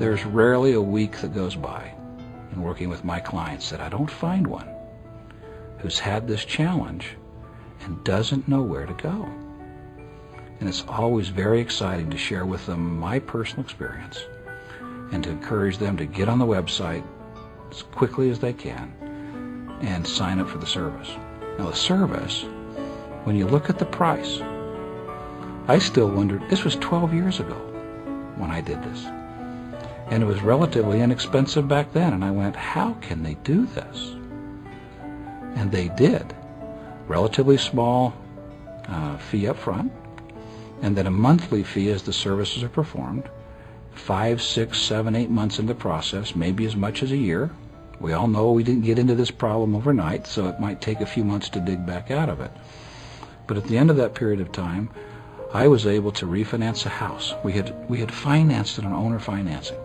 There's rarely a week that goes by in working with my clients that I don't find one who's had this challenge and doesn't know where to go. And it's always very exciting to share with them my personal experience and to encourage them to get on the website as quickly as they can and sign up for the service. Now the service, when you look at the price, I still wondered, this was 12 years ago when I did this. And it was relatively inexpensive back then. And I went, how can they do this? And they did. Relatively small fee up front, and then a monthly fee as the services are performed. 5, 6, 7, 8 months in the process, maybe as much as a year. We all know we didn't get into this problem overnight, so it might take a few months to dig back out of it. But at the end of that period of time, I was able to refinance a house. We had financed it on owner financing.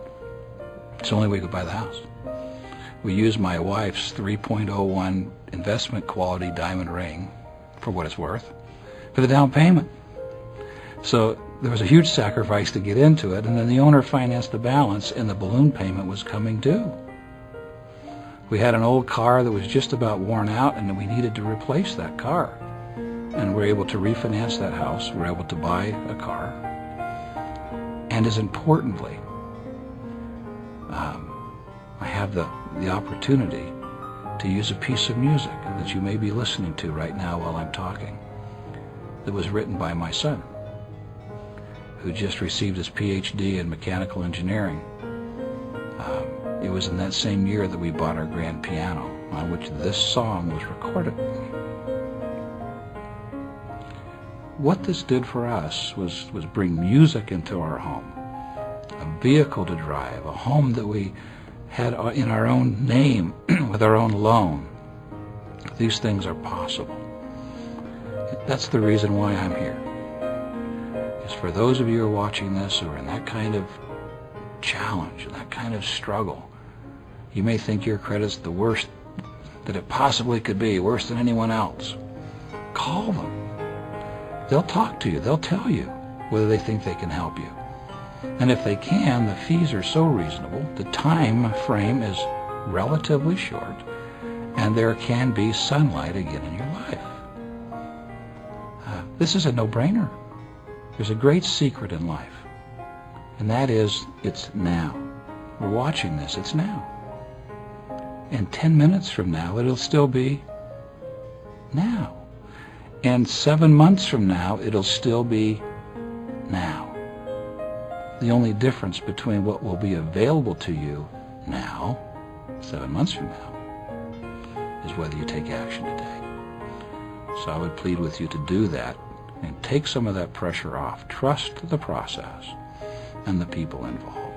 It's the only way we could buy the house. We used my wife's 3.01 investment quality diamond ring, for what it's worth, for the down payment. So there was a huge sacrifice to get into it, and then the owner financed the balance, and the balloon payment was coming due. We had an old car that was just about worn out, and we needed to replace that car. And we're able to refinance that house. We're able to buy a car. And as importantly, I have the opportunity to use a piece of music that you may be listening to right now while I'm talking, that was written by my son, who just received his PhD in mechanical engineering. It was in that same year that we bought our grand piano, on which this song was recorded. What this did for us was bring music into our home, a vehicle to drive, a home that we had in our own name, with our own loan. These things are possible. That's the reason why I'm here. Is for those of you who are watching this who are in that kind of challenge, that kind of struggle. You may think your credit's the worst that it possibly could be, worse than anyone else. Call them. They'll talk to you. They'll tell you whether they think they can help you. And if they can, the fees are so reasonable, the time frame is relatively short, and there can be sunlight again in your life. This is a no-brainer. There's a great secret in life, and that is, it's now. We're watching this, it's now. And 10 minutes from now, it'll still be now. And 7 months from now, it'll still be now. The only difference between what will be available to you now, 7 months from now, is whether you take action today. So I would plead with you to do that and take some of that pressure off. Trust the process and the people involved.